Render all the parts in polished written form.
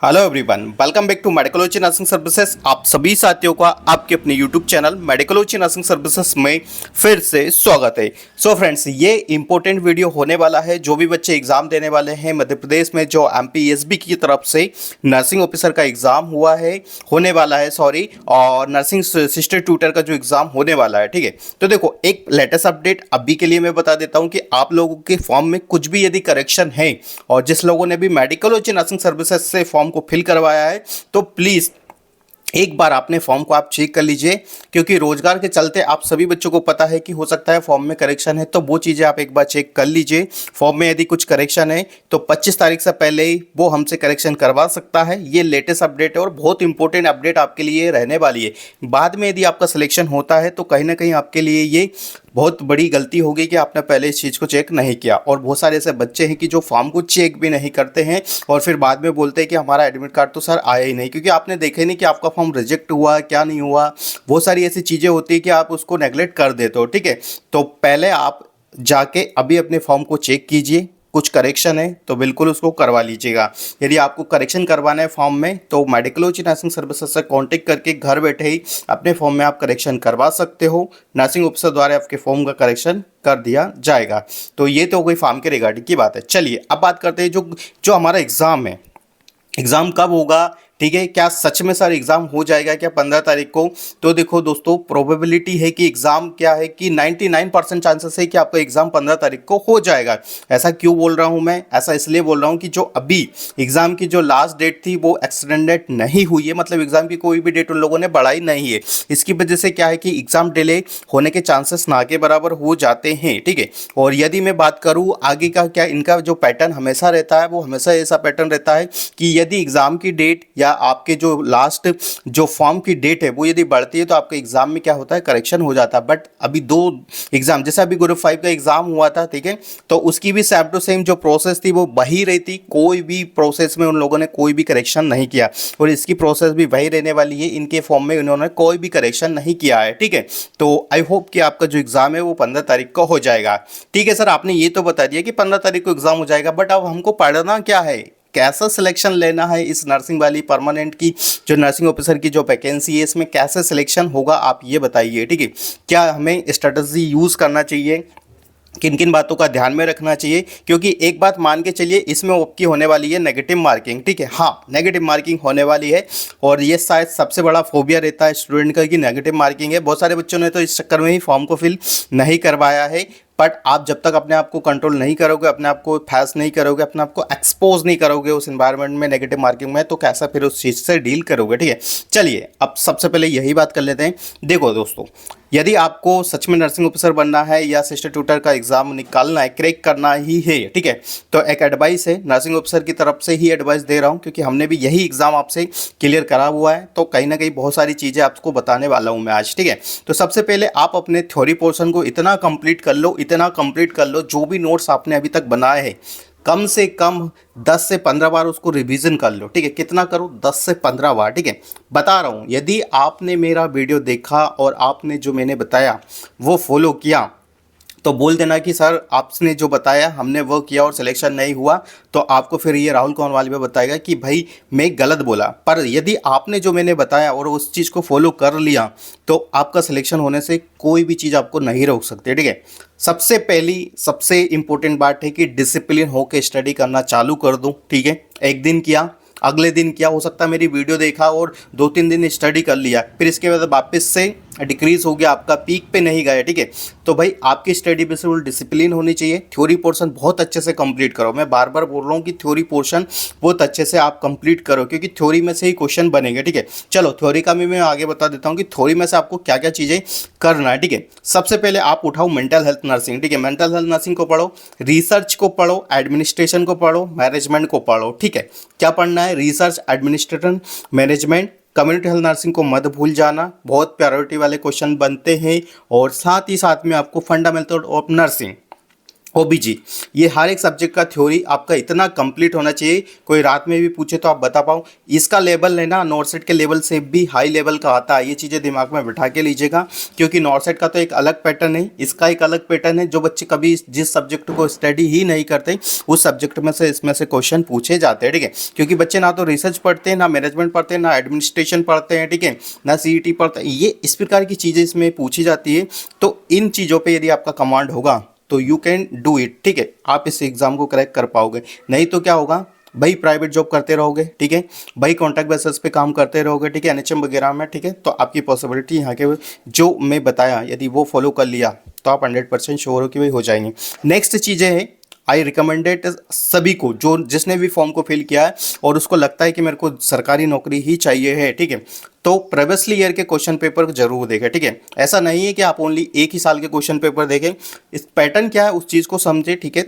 Hello everyone, welcome back to Medicology nursing services. आप सभी साथियों का आपके अपने YouTube channel Medicology nursing services में फिर से स्वागत है। सो फ्रेंड्स, ये इंपॉर्टेंट वीडियो होने वाला है। जो भी बच्चे एग्जाम देने वाले हैं मध्य प्रदेश में, जो एमपीएसबी की तरफ से नर्सिंग ऑफिसर का एग्जाम होने वाला है और नर्सिंग सिस्टर ट्यूटर का जो एग्जाम होने वाला है, ठीक है। तो देखो, एक लेटेस्ट अपडेट अभी के लिए मैं बता देता हूँ कि आप लोगों के फॉर्म में कुछ भी यदि करेक्शन है और जिस लोगों ने भी मेडिकोलॉजी नर्सिंग सर्विसेज से फॉर्म को फिल करवाया है, तो प्लीज एक बार अपने फॉर्म को आप चेक कर लीजिए, क्योंकि रोजगार के चलते आप सभी बच्चों को पता है कि हो सकता है फॉर्म में करेक्शन है। तो वो चीज़ें आप एक बार चेक कर लीजिए। फॉर्म में यदि कुछ करेक्शन है तो 25 तारीख से पहले ही वो हमसे करेक्शन करवा सकता है। ये लेटेस्ट अपडेट है और बहुत इंपॉर्टेंट अपडेट आपके लिए रहने वाली है। बाद में यदि आपका सिलेक्शन होता है तो कहीं ना कहीं आपके लिए ये बहुत बड़ी गलती होगी कि आपने पहले इस चीज़ को चेक नहीं किया। और बहुत सारे ऐसे बच्चे हैं कि जो फॉर्म को चेक भी नहीं करते हैं और फिर बाद में बोलते हैं कि हमारा एडमिट कार्ड तो सर आया ही नहीं, क्योंकि आपने देखा ही नहीं कि आपका फॉर्म रिजेक्ट हुआ क्या नहीं हुआ। बहुत सारी ऐसी चीज़ें होती है कि आप उसको नेगलेक्ट कर देते हो, ठीक है। तो पहले आप जाके अभी अपने फॉर्म को चेक कीजिए, कुछ करेक्शन है तो बिल्कुल उसको करवा लीजिएगा। यदि आपको करेक्शन करवाना है फॉर्म में तो मेडिकोलॉजी नर्सिंग सर्विसेज से कांटेक्ट करके घर बैठे ही अपने फॉर्म में आप करेक्शन करवा सकते हो। नर्सिंग ऑफिसर द्वारा आपके फॉर्म का करेक्शन कर दिया जाएगा। तो ये तो हो गई फॉर्म के रिगार्डिंग की बात है। चलिए अब बात करते हैं जो जो हमारा एग्ज़ाम है। एग्ज़ाम कब होगा, ठीक है। क्या सच में सर एग्ज़ाम हो जाएगा क्या 15 तारीख को? तो देखो दोस्तों, प्रोबेबिलिटी है कि एग्ज़ाम क्या है कि 99% चांसेस है कि आपका एग्ज़ाम 15 तारीख को हो जाएगा। ऐसा क्यों बोल रहा हूँ मैं? ऐसा इसलिए बोल रहा हूँ कि जो अभी एग्ज़ाम की जो लास्ट डेट थी वो एक्सटेंडेड नहीं हुई है, मतलब एग्ज़ाम की कोई भी डेट उन लोगों ने बढ़ाई नहीं है। इसकी वजह से क्या है कि एग्ज़ाम डिले होने के चांसेस ना के बराबर हो जाते हैं, ठीक है। और यदि मैं बात करूँ आगे का, क्या इनका जो पैटर्न हमेशा रहता है वो हमेशा ऐसा पैटर्न रहता है कि यदि एग्ज़ाम की डेट या आपके जो लास्ट जो फॉर्म की डेट है वो यदि बढ़ती है तो आपके एग्जाम में क्या होता है, करेक्शन हो जाता है। बट अभी दो एग्जाम, जैसे अभी ग्रुप 5 का एग्जाम हुआ था, ठीक है, तो उसकी भी सेम टू सेम जो प्रोसेस थी वो वही रही थी। कोई भी प्रोसेस में उन लोगों ने कोई भी करेक्शन नहीं किया और इसकी प्रोसेस भी वही रहने वाली है। इनके फॉर्म में उन्होंने कोई भी करेक्शन नहीं किया है, ठीक है। तो आई होप कि आपका जो एग्जाम है वो 15 तारीख को हो जाएगा, ठीक है। सर आपने ये तो बता दिया कि 15 तारीख को एग्जाम हो जाएगा, बट अब हमको पढ़ना क्या है, कैसा सिलेक्शन लेना है इस नर्सिंग वाली परमानेंट की जो नर्सिंग ऑफिसर की जो वैकेंसी है, इसमें कैसे सिलेक्शन होगा आप ये बताइए, ठीक है। क्या हमें स्ट्रेटजी यूज़ करना चाहिए, किन किन बातों का ध्यान में रखना चाहिए? क्योंकि एक बात मान के चलिए, इसमें आपकी होने वाली है नेगेटिव मार्किंग, ठीक है। हाँ, नेगेटिव मार्किंग होने वाली है और ये शायद सबसे बड़ा फोबिया रहता है स्टूडेंट का कि नेगेटिव मार्किंग है। बहुत सारे बच्चों ने तो इस चक्कर में ही फॉर्म को फिल नहीं करवाया है। बट आप जब तक अपने आप को कंट्रोल नहीं करोगे, अपने आप को फेस नहीं करोगे, अपने आप को एक्सपोज नहीं करोगे उस एनवायरनमेंट में नेगेटिव मार्किंग में, तो कैसा फिर उस चीज़ से डील करोगे, ठीक है। चलिए अब सबसे पहले यही बात कर लेते हैं। देखो दोस्तों, यदि आपको सच में नर्सिंग ऑफिसर बनना है या सिस्टर ट्यूटर का एग्जाम निकालना है, क्रैक करना ही है, ठीक है, तो एक एडवाइस है, नर्सिंग ऑफिसर की तरफ से ही एडवाइस दे रहा हूँ, क्योंकि हमने भी यही एग्जाम आपसे क्लियर करा हुआ है। तो कहीं ना कहीं बहुत सारी चीज़ें आपको बताने वाला हूँ मैं आज, ठीक है। तो सबसे पहले आप अपने थ्योरी पोर्शन को इतना कंप्लीट कर लो, इतना कंप्लीट कर लो, जो भी नोट्स आपने अभी तक बनाए हैं कम से कम 10 से 15 बार उसको रिवीजन कर लो, ठीक है। कितना करो? 10 से 15 बार, ठीक है। बता रहा हूँ, यदि आपने मेरा वीडियो देखा और आपने जो मैंने बताया वो फॉलो किया तो बोल देना कि सर आपने जो बताया हमने वो किया और सिलेक्शन नहीं हुआ, तो आपको फिर ये राहुल कौनवाली में बताएगा कि भाई मैं गलत बोला। पर यदि आपने जो मैंने बताया और उस चीज़ को फॉलो कर लिया तो आपका सिलेक्शन होने से कोई भी चीज़ आपको नहीं रोक सकती, ठीक है। सबसे पहली सबसे इंपॉर्टेंट बात है कि डिसिप्लिन होकर स्टडी करना चालू कर दूँ, ठीक है। एक दिन किया, अगले दिन क्या हो सकता है मेरी वीडियो देखा और 2-3 दिन स्टडी कर लिया, फिर इसके बाद वापस से डिक्रीज हो गया, आपका पीक पे नहीं गया, ठीक है। तो भाई आपकी स्टडी बिल्कुल डिसिप्लिन होनी चाहिए। थ्योरी पोर्शन बहुत अच्छे से कंप्लीट करो। मैं बार बार बोल रहा हूँ कि थ्योरी पोर्शन बहुत अच्छे से आप कंप्लीट करो, क्योंकि थ्योरी में से ही क्वेश्चन बनेंगे, ठीक है। चलो थ्योरी का भी मैं आगे बता देता हूँ कि थ्योरी में से आपको क्या क्या चीज़ें करना है, ठीक है। सबसे पहले आप उठाओ मेंटल हेल्थ नर्सिंग, ठीक है। मेंटल हेल्थ नर्सिंग को पढ़ो, रिसर्च को पढ़ो, एडमिनिस्ट्रेशन को पढ़ो, मैनेजमेंट को पढ़ो, ठीक है। क्या पढ़ना है? Research, administration, management, community health nursing को मत भूल जाना, बहुत प्रायोरिटी वाले क्वेश्चन बनते हैं। और साथ ही साथ में आपको फंडामेंटल ऑफ नर्सिंग ओबीजी, ये हर एक सब्जेक्ट का थ्योरी आपका इतना कंप्लीट होना चाहिए, कोई रात में भी पूछे तो आप बता पाओ। इसका लेवल है ना नॉर्सेट के लेवल से भी हाई लेवल का आता है, ये चीज़ें दिमाग में बिठा के लीजिएगा, क्योंकि नॉर्सेट का तो एक अलग पैटर्न है, इसका एक अलग पैटर्न है। जो बच्चे कभी जिस सब्जेक्ट को स्टडी ही नहीं करते उस सब्जेक्ट में से इसमें से क्वेश्चन पूछे जाते हैं, ठीक है। क्योंकि बच्चे ना तो रिसर्च पढ़ते हैं, ना मैनेजमेंट पढ़ते हैं, ना एडमिनिस्ट्रेशन पढ़ते हैं, ठीक है, ना सीईटी पढ़ते हैं। ये इस प्रकार की चीज़ें इसमें पूछी जाती है। तो इन चीज़ों पर यदि आपका कमांड होगा तो यू कैन डू इट, ठीक है, आप इस एग्ज़ाम को क्रैक कर पाओगे। नहीं तो क्या होगा भाई, प्राइवेट जॉब करते रहोगे, ठीक है भाई, कॉन्ट्रैक्ट बेसिस पे काम करते रहोगे, ठीक है, एनएचएम वगैरह में, ठीक है। तो आपकी पॉसिबिलिटी यहाँ के जो मैं बताया यदि वो फॉलो कर लिया तो आप 100% श्योर हो कि भाई हो जाएंगे। नेक्स्ट चीज़ें हैं, आई रिकमेंडेड सभी को जो जिसने भी फॉर्म को फिल किया है और उसको लगता है कि मेरे को सरकारी नौकरी ही चाहिए है, ठीक है, तो प्रीवियसली ईयर के क्वेश्चन पेपर जरूर देखें, ठीक है। ऐसा नहीं है कि आप ओनली एक ही साल के क्वेश्चन पेपर देखें, इस पैटर्न क्या है उस चीज़ को समझे, ठीक है।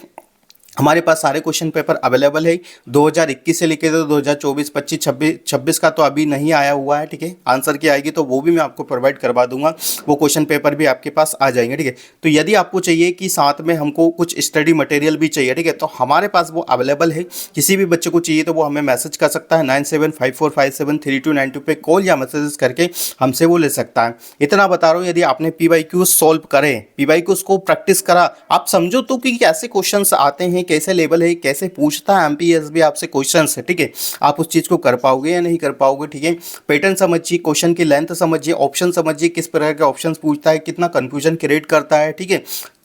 हमारे पास सारे क्वेश्चन पेपर अवेलेबल है 2021 से लेकर तो 2024, 25, 26 का तो अभी नहीं आया हुआ है, ठीक है। आंसर की आएगी तो वो भी मैं आपको प्रोवाइड करवा दूंगा, वो क्वेश्चन पेपर भी आपके पास आ जाएंगे, ठीक है। तो यदि आपको चाहिए कि साथ में हमको कुछ स्टडी मटेरियल भी चाहिए, ठीक है, तो हमारे पास वो अवेलेबल है। किसी भी बच्चे को चाहिए तो वो हमें मैसेज कर सकता है 9754573292 पे कॉल या मैसेज करके हमसे वो ले सकता है। इतना बता रहा हूँ, यदि आपने PYQ सॉल्व करें, PYQ को प्रैक्टिस करा, आप समझो तो कि कैसे क्वेश्चन आते हैं, कैसे लेवल है, कैसे पूछता है एमपीएसबी आपसे क्वेश्चंस है, ठीक है, आप उस चीज़ को कर पाओगे या नहीं कर पाओगे, ठीक है। पैटर्न समझिए, क्वेश्चन की लेंथ समझिए, ऑप्शन समझिए, किस प्रकार के ऑप्शंस पूछता है, कितना कंफ्यूजन क्रिएट करता है, ठीक है,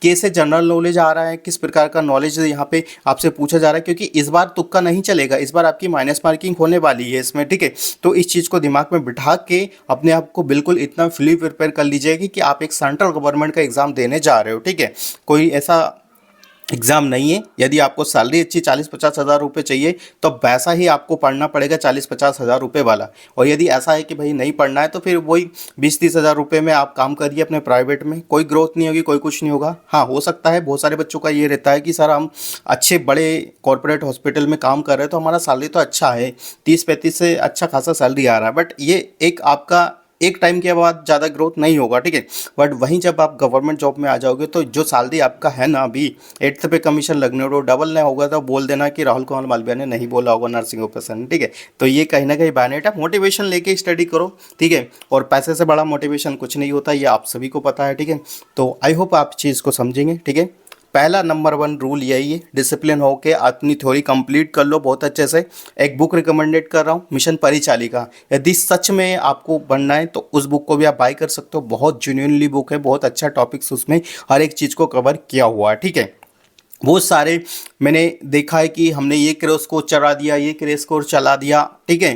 कैसे जनरल नॉलेज आ रहा है, किस प्रकार का नॉलेज यहाँ पे आपसे पूछा जा रहा है, क्योंकि इस बार तुक्का नहीं चलेगा, इस बार आपकी माइनस मार्किंग होने वाली है इसमें, ठीक है। तो इस चीज़ को दिमाग में बिठा के अपने आप को बिल्कुल इतना फुली प्रिपेयर कर लीजिएगा कि आप एक सेंट्रल गवर्नमेंट का एग्जाम देने जा रहे हो, ठीक है। कोई ऐसा एग्ज़ाम नहीं है, यदि आपको सैलरी अच्छी 40-50 हज़ार रुपये चाहिए तो वैसा ही आपको पढ़ना पड़ेगा 40-50 हज़ार रुपये वाला। और यदि ऐसा है कि भाई नहीं पढ़ना है तो फिर वही 20-30 हज़ार रुपये में आप काम करिए अपने प्राइवेट में, कोई ग्रोथ नहीं होगी, कोई कुछ नहीं होगा। हाँ, हो सकता है बहुत सारे बच्चों का ये रहता है कि सर हम अच्छे बड़े कॉर्पोरेट हॉस्पिटल में काम कर रहे हैं तो हमारा सैलरी तो अच्छा है, 30-35 से अच्छा खासा सैलरी आ रहा है, बट ये एक आपका एक टाइम के बाद ज़्यादा ग्रोथ नहीं होगा, ठीक है। बट वहीं जब आप गवर्नमेंट जॉब में आ जाओगे तो जो सैलरी आपका है ना अभी 8th पे कमीशन लगने और डबल नहीं होगा तो बोल देना कि राहुल कुमार मालविया ने नहीं बोला होगा नर्सिंग ऑफिसर ने, ठीक है। तो ये कहीं ना कहीं बैनेट है, मोटिवेशन लेके स्टडी करो, ठीक है, और पैसे से बड़ा मोटिवेशन कुछ नहीं होता, ये आप सभी को पता है, ठीक है। तो आई होप आप चीज़ को समझेंगे, ठीक है। पहला नंबर 1 रूल यही है, डिसिप्लिन होके अपनी थ्योरी कंप्लीट कर लो बहुत अच्छे से। एक बुक रिकमेंडेड कर रहा हूँ, मिशन परिचालिका, यदि सच में आपको बनना है तो उस बुक को भी आप बाय कर सकते हो, बहुत जेन्युइनली बुक है, बहुत अच्छा टॉपिक्स उसमें हर एक चीज़ को कवर किया हुआ है, ठीक है। बहुत सारे मैंने देखा है कि हमने ये क्रेस कोर्स चला दिया, ये क्रेस कोर्स चला दिया, ठीक है,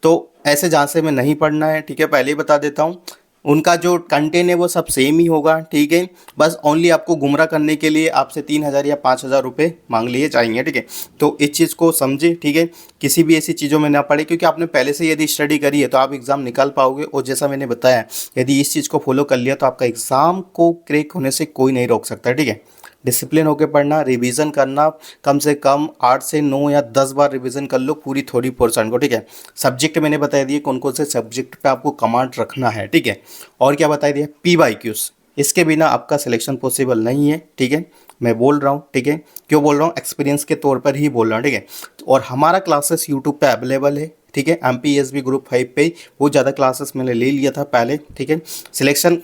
तो ऐसे झांसे में नहीं पढ़ना है, ठीक है, पहले ही बता देता हूँ। उनका जो कंटेंट है वो सब सेम ही होगा, ठीक है, बस ओनली आपको गुमराह करने के लिए आपसे 3,000 या 5,000 रुपये मांग लिए जाएंगे, ठीक है। तो इस चीज़ को समझे, ठीक है, किसी भी ऐसी चीज़ों में ना पड़े, क्योंकि आपने पहले से यदि स्टडी करी है तो आप एग्ज़ाम निकाल पाओगे। और जैसा मैंने बताया, यदि इस चीज़ को फॉलो कर लिया तो आपका एग्ज़ाम को क्रैक होने से कोई नहीं रोक सकता, ठीक है। डिसिप्लिन होकर पढ़ना, रिवीजन करना, कम से कम 8 से 9 या 10 बार रिवीजन कर लो पूरी थोड़ी पोर्शन को, ठीक है। सब्जेक्ट मैंने बता दिए कौन कौन से सब्जेक्ट पे आपको कमांड रखना है, ठीक है। और क्या बता दिया, PYQs, इसके बिना आपका सिलेक्शन पॉसिबल नहीं है, ठीक है। मैं बोल रहा हूँ, ठीक है, क्यों बोल रहा हूँ, एक्सपीरियंस के तौर पर ही बोल रहा हूँ, ठीक है। और हमारा क्लासेस यूट्यूब पे अवेलेबल है, ठीक है, MPSB ग्रुप 5 पे बहुत ज़्यादा क्लासेस मैंने ले लिया था पहले, ठीक है। सिलेक्शन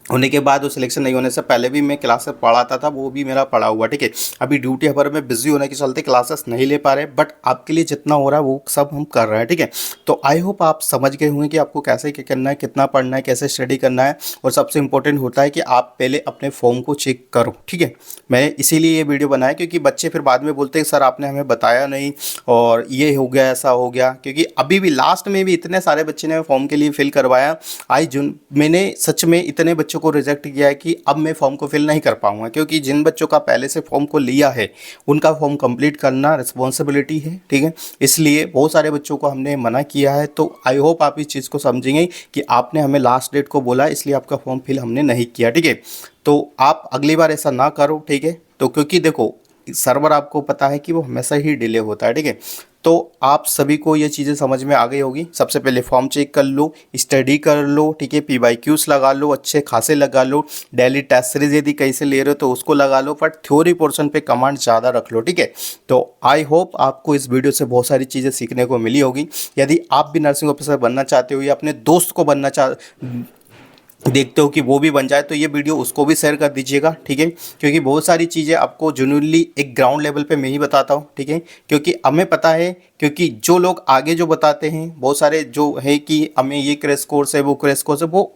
होने के बाद, वो सिलेक्शन नहीं होने से पहले भी मैं क्लासेस पढ़ाता था, वो भी मेरा पढ़ा हुआ, ठीक है। अभी ड्यूटी पर में बिजी होने के चलते क्लासेस नहीं ले पा रहे, बट आपके लिए जितना हो रहा है वो सब हम कर रहे हैं, ठीक है। तो आई होप आप समझ गए होंगे कि आपको कैसे क्या करना है, कितना पढ़ना है, कैसे स्टडी करना है। और सबसे इंपॉर्टेंट होता है कि आप पहले अपने फॉर्म को चेक करो, ठीक है। मैं इसीलिए ये वीडियो बनाया, क्योंकि बच्चे फिर बाद में बोलते हैं सर आपने हमें बताया नहीं और ये हो गया, ऐसा हो गया। क्योंकि अभी भी लास्ट में भी इतने सारे बच्चे ने फॉर्म के लिए फिल करवाया, आई जून मैंने सच में इतने बच्चों को रिजेक्ट किया है कि अब मैं फॉर्म को फिल नहीं कर पाऊंगा, क्योंकि जिन बच्चों का पहले से फॉर्म को लिया है उनका फॉर्म कंप्लीट करना रिस्पॉन्सिबिलिटी है, ठीक है। इसलिए बहुत सारे बच्चों को हमने मना किया है। तो आई होप आप इस चीज़ को समझेंगे कि आपने हमें लास्ट डेट को बोला, इसलिए आपका फॉर्म फिल हमने नहीं किया, ठीक है। तो आप अगली बार ऐसा ना करो, ठीक है। तो क्योंकि देखो सर्वर आपको पता है कि वो हमेशा ही डिले होता है, ठीक है। तो आप सभी को ये चीज़ें समझ में आ गई होगी। सबसे पहले फॉर्म चेक कर लो, स्टडी कर लो, ठीक है, PYQs लगा लो, अच्छे खासे लगा लो, डेली टेस्ट सीरीज यदि कैसे ले रहे हो तो उसको लगा लो, बट थ्योरी पोर्शन पे कमांड ज़्यादा रख लो, ठीक है। तो आई होप आपको इस वीडियो से बहुत सारी चीज़ें सीखने को मिली होगी। यदि आप भी नर्सिंग ऑफिसर बनना चाहते हो या अपने दोस्त को बनना देखते हो कि वो भी बन जाए, तो ये वीडियो उसको भी शेयर कर दीजिएगा, ठीक है। क्योंकि बहुत सारी चीज़ें आपको जेन्युइनली एक ग्राउंड लेवल पे मैं ही बताता हूँ, ठीक है। क्योंकि हमें पता है, क्योंकि जो लोग आगे जो बताते हैं बहुत सारे जो है कि हमें ये क्रैश कोर्स है वो क्रैश कोर्स है, वो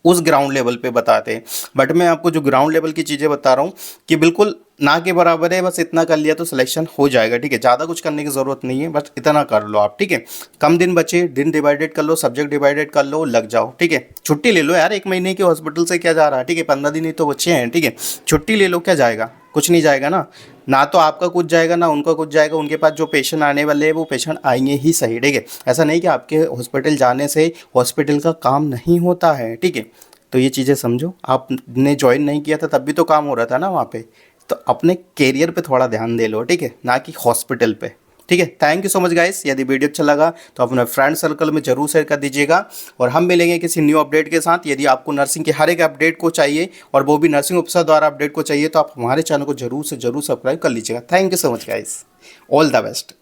उस ग्राउंड लेवल पे बताते हैं। बट मैं आपको जो ग्राउंड लेवल की चीज़ें बता रहा हूँ कि बिल्कुल ना के बराबर है, बस इतना कर लिया तो सिलेक्शन हो जाएगा, ठीक है। ज़्यादा कुछ करने की ज़रूरत नहीं है, बस इतना कर लो आप, ठीक है। कम दिन बचे, दिन डिवाइडेड कर लो, सब्जेक्ट डिवाइडेड कर लो, लग जाओ, ठीक है। छुट्टी ले लो यार, 1 महीने के हॉस्पिटल से क्या जा रहा है, ठीक है। 15 दिन ही तो बच्चे हैं, ठीक है। छुट्टी ले लो, क्या जाएगा, कुछ नहीं जाएगा ना। ना तो आपका कुछ जाएगा ना उनका कुछ जाएगा। उनके पास जो पेशेंट आने वाले हैं वो पेशेंट आएंगे ही सही, ठीक है। ऐसा नहीं कि आपके हॉस्पिटल जाने से हॉस्पिटल का काम नहीं होता है, ठीक है। तो ये चीज़ें समझो, आपने ज्वाइन नहीं किया था तब भी तो काम हो रहा था ना वहाँ पे। तो अपने कैरियर पे थोड़ा ध्यान दे लो, ठीक है, ना कि हॉस्पिटल पे, ठीक है। Thank you so much guys. यदि वीडियो अच्छा लगा तो अपने फ्रेंड सर्कल में जरूर शेयर कर दीजिएगा, और हम मिलेंगे किसी न्यू अपडेट के साथ। यदि आपको नर्सिंग के हर एक अपडेट को चाहिए और वो भी नर्सिंग ऑफिसर द्वारा अपडेट को चाहिए, तो आप हमारे चैनल को जरूर से जरूर सब्सक्राइब कर लीजिएगा। Thank you so much guys, all the best.